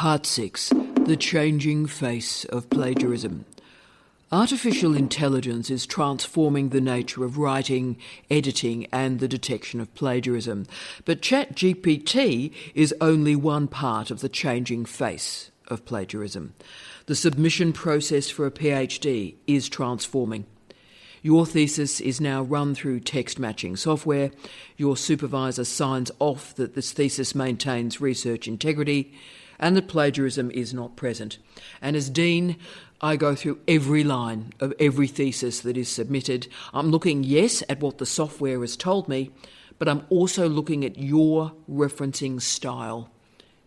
Part 6. The Changing Face of Plagiarism. Artificial intelligence is transforming the nature of writing, editing, and the detection of plagiarism. But ChatGPT is only one part of the changing face of plagiarism. The submission process for a PhD is transforming. Your thesis is now run through text matching software. Your supervisor signs off that this thesis maintains research integrity and that plagiarism is not present. And as Dean, I go through every line of every thesis that is submitted. I'm looking, yes, at what the software has told me, but I'm also looking at your referencing style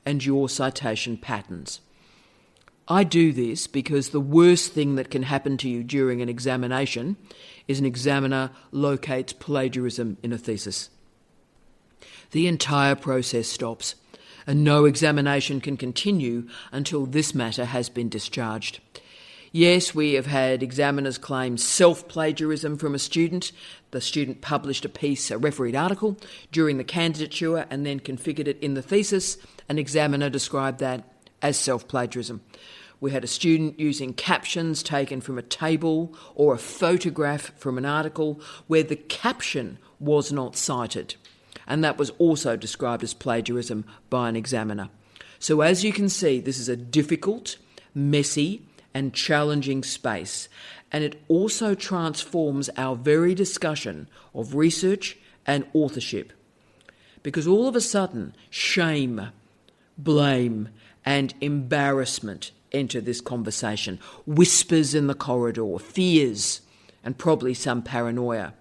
and your citation patterns. I do this because the worst thing that can happen to you during an examination is an examiner locates plagiarism in a thesis. The entire process stops, and no examination can continue until this matter has been discharged. Yes, we have had examiners claim self-plagiarism from a student. The student published a piece, a refereed article, during the candidature and then configured it in the thesis. An examiner described that as self-plagiarism. We had a student using captions taken from a table or a photograph from an article where the caption was not cited, and that was also described as plagiarism by an examiner. So as you can see, this is a difficult, messy, and challenging space, and it also transforms our very discussion of research and authorship, because all of a sudden shame, blame, and embarrassment enter this conversation. Whispers in the corridor, fears, and probably some paranoia.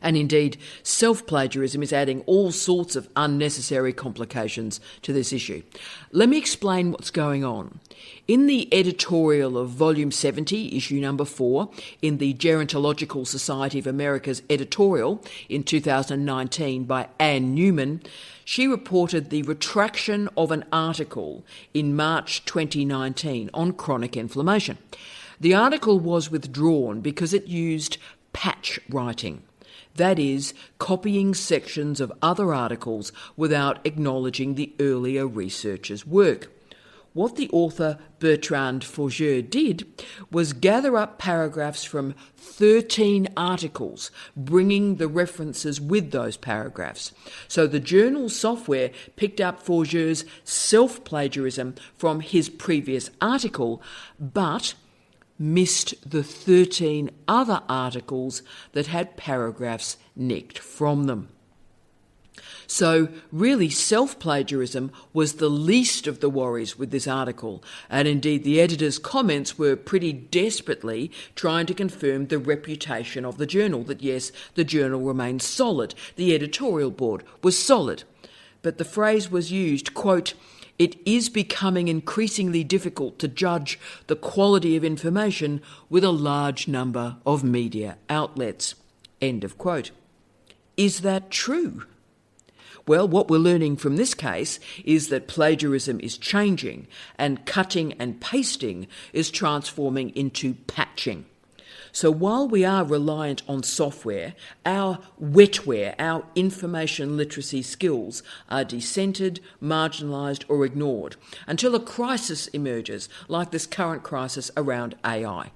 And indeed, self-plagiarism is adding all sorts of unnecessary complications to this issue. Let me explain what's going on. In the editorial of Volume 70, Issue Number 4, in the Gerontological Society of America's editorial in 2019 by Anne Newman, she reported the retraction of an article in March 2019 on chronic inflammation. The article was withdrawn because it used patch writing. That is, copying sections of other articles without acknowledging the earlier researcher's work. What the author Bertrand Fourgeux did was gather up paragraphs from 13 articles, bringing the references with those paragraphs. So the journal software picked up Fourgeux's self-plagiarism from his previous article, but missed the 13 other articles that had paragraphs nicked from them. So really self-plagiarism was the least of the worries with this article, and indeed the editor's comments were pretty desperately trying to confirm the reputation of the journal, that yes, the journal remained solid, the editorial board was solid. But the phrase was used, quote, "It is becoming increasingly difficult to judge the quality of information with a large number of media outlets." End of quote. Is that true? Well, what we're learning from this case is that plagiarism is changing and cutting and pasting is transforming into patching. So while we are reliant on software, our wetware, our information literacy skills are decentered, marginalised or ignored until a crisis emerges, like this current crisis around AI.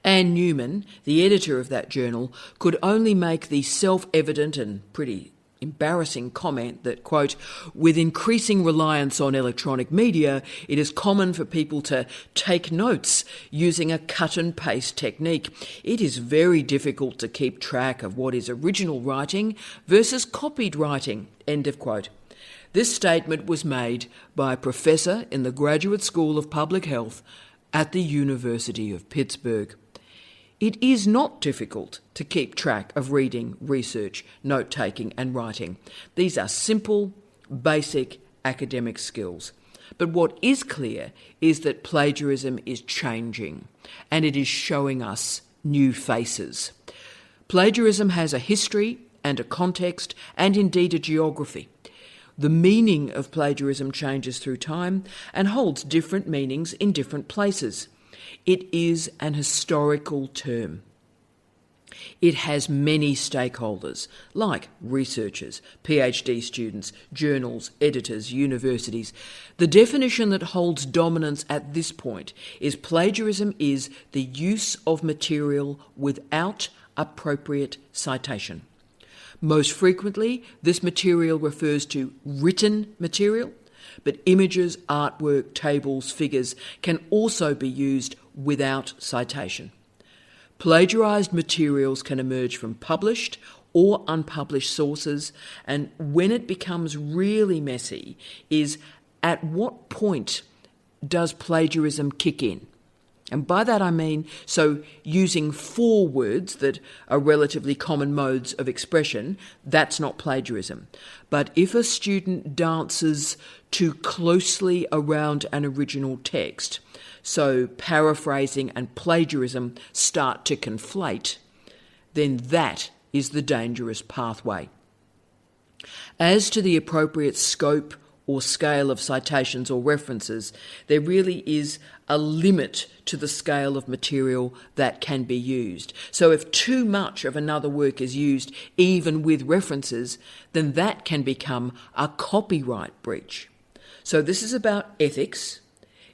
Anne Newman, the editor of that journal, could only make the self-evident and pretty embarrassing comment that, quote, "With increasing reliance on electronic media, it is common for people to take notes using a cut and paste technique. It is very difficult to keep track of what is original writing versus copied writing." End of quote. This statement was made by a professor in the Graduate School of Public Health at the University of Pittsburgh. It is not difficult to keep track of reading, research, note-taking and writing. These are simple, basic academic skills. But what is clear is that plagiarism is changing and it is showing us new faces. Plagiarism has a history and a context and indeed a geography. The meaning of plagiarism changes through time and holds different meanings in different places. It is an historical term. It has many stakeholders, like researchers, PhD students, journals, editors, universities. The definition that holds dominance at this point is plagiarism is the use of material without appropriate citation. Most frequently, this material refers to written material, but images, artwork, tables, figures can also be used without citation. Plagiarised materials can emerge from published or unpublished sources, and when it becomes really messy is at what point does plagiarism kick in? And by that I mean, so using 4 words that are relatively common modes of expression, that's not plagiarism. But if a student dances too closely around an original text, so paraphrasing and plagiarism start to conflate, then that is the dangerous pathway. As to the appropriate scope or scale of citations or references, there really is a limit to the scale of material that can be used. So if too much of another work is used, even with references, then that can become a copyright breach. So this is about ethics,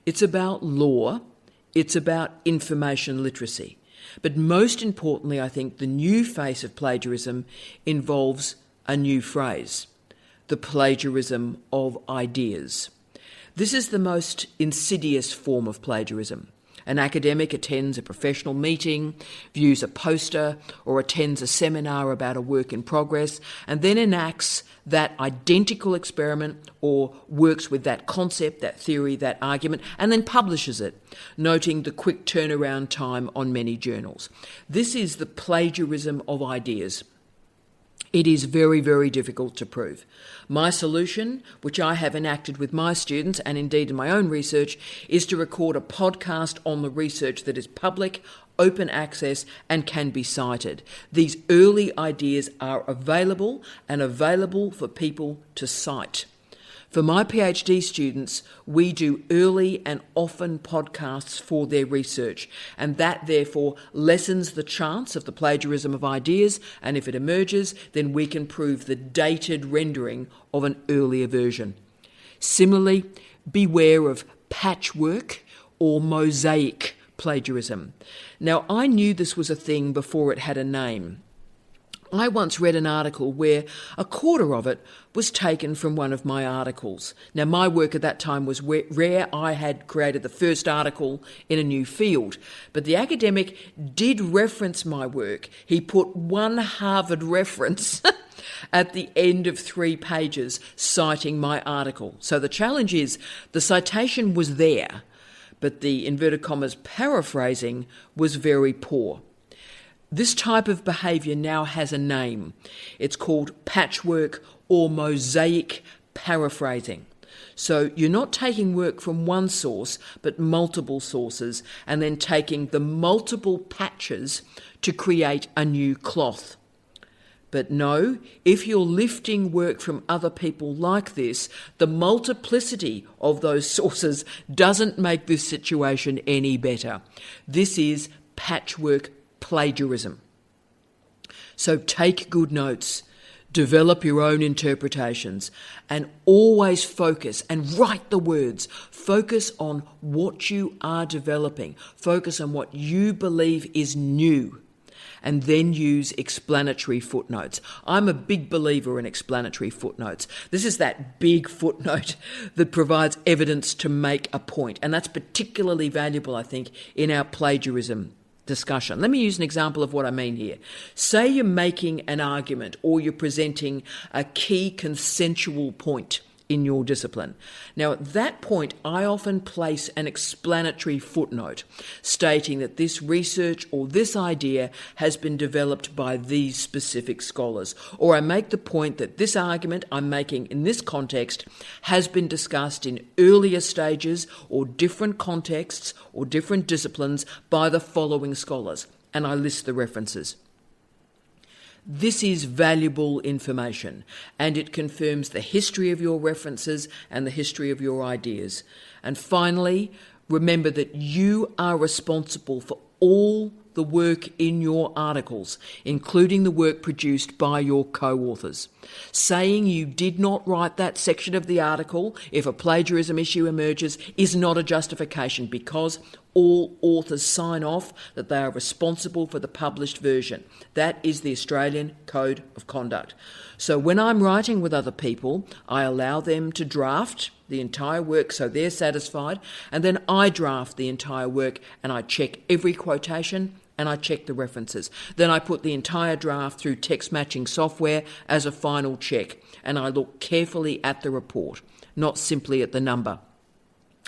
it's about law, it's about information literacy. But most importantly, I think the new face of plagiarism involves a new phrase: the plagiarism of ideas. This is the most insidious form of plagiarism. An academic attends a professional meeting, views a poster, or attends a seminar about a work in progress, and then enacts that identical experiment or works with that concept, that theory, that argument, and then publishes it, noting the quick turnaround time on many journals. This is the plagiarism of ideas. It is very, very difficult to prove. My solution, which I have enacted with my students and indeed in my own research, is to record a podcast on the research that is public, open access and can be cited. These early ideas are available and available for people to cite. For my PhD students, we do early and often podcasts for their research, and that therefore lessens the chance of the plagiarism of ideas, and if it emerges, then we can prove the dated rendering of an earlier version. Similarly, beware of patchwork or mosaic plagiarism. Now, I knew this was a thing before it had a name. I once read an article where a quarter of it was taken from one of my articles. Now, my work at that time was rare. I had created the first article in a new field. But the academic did reference my work. He put one Harvard reference at the end of 3 pages citing my article. So the challenge is the citation was there, but the inverted commas paraphrasing was very poor. This type of behaviour now has a name. It's called patchwork or mosaic paraphrasing. So you're not taking work from one source, but multiple sources, and then taking the multiple patches to create a new cloth. But no, if you're lifting work from other people like this, the multiplicity of those sources doesn't make this situation any better. This is patchwork plagiarism. So take good notes, develop your own interpretations, and always focus and write the words. Focus on what you are developing. Focus on what you believe is new, and then use explanatory footnotes. I'm a big believer in explanatory footnotes. This is that big footnote that provides evidence to make a point, and that's particularly valuable, I think, in our plagiarism discussion. Let me use an example of what I mean here. Say you're making an argument or you're presenting a key consensual point in your discipline. Now, at that point, I often place an explanatory footnote stating that this research or this idea has been developed by these specific scholars. Or I make the point that this argument I'm making in this context has been discussed in earlier stages or different contexts or different disciplines by the following scholars. And I list the references. This is valuable information, and it confirms the history of your references and the history of your ideas. And finally, remember that you are responsible for all the work in your articles, including the work produced by your co-authors. Saying you did not write that section of the article if a plagiarism issue emerges is not a justification, because all authors sign off that they are responsible for the published version. That is the Australian Code of Conduct. So when I'm writing with other people, I allow them to draft the entire work so they're satisfied, and then I draft the entire work and I check every quotation and I check the references. Then I put the entire draft through text matching software as a final check, and I look carefully at the report, not simply at the number.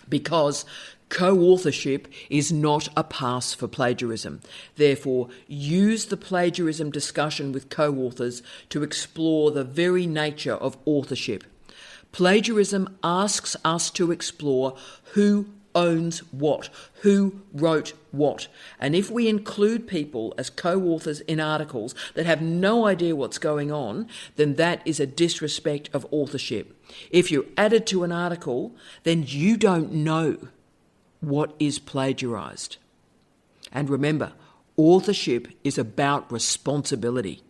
Because co-authorship is not a pass for plagiarism. Therefore, use the plagiarism discussion with co-authors to explore the very nature of authorship. Plagiarism asks us to explore who owns what, who wrote what. And if we include people as co-authors in articles that have no idea what's going on, then that is a disrespect of authorship. If you're added to an article, then you don't know what is plagiarised. And remember, authorship is about responsibility.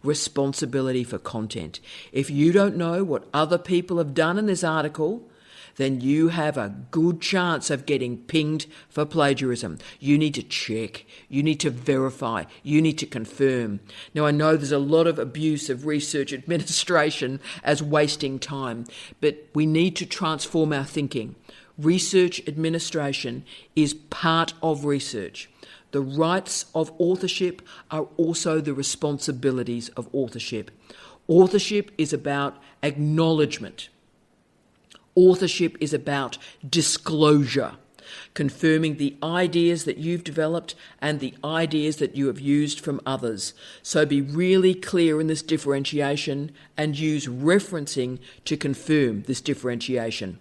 Responsibility for content. If you don't know what other people have done in this article, then you have a good chance of getting pinged for plagiarism. You need to check, you need to verify, you need to confirm. Now, I know there's a lot of abuse of research administration as wasting time, but we need to transform our thinking. Research administration is part of research. The rights of authorship are also the responsibilities of authorship. Authorship is about acknowledgement. Authorship is about disclosure, confirming the ideas that you've developed and the ideas that you have used from others. So be really clear in this differentiation and use referencing to confirm this differentiation.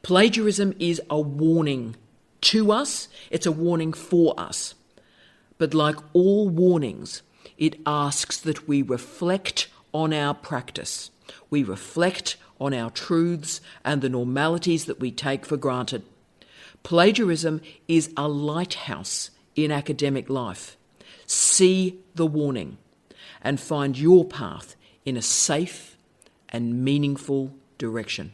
Plagiarism is a warning to us, it's a warning for us. But like all warnings, it asks that we reflect on our practice. We reflect on our truths and the normalities that we take for granted. Plagiarism is a lighthouse in academic life. See the warning and find your path in a safe and meaningful direction.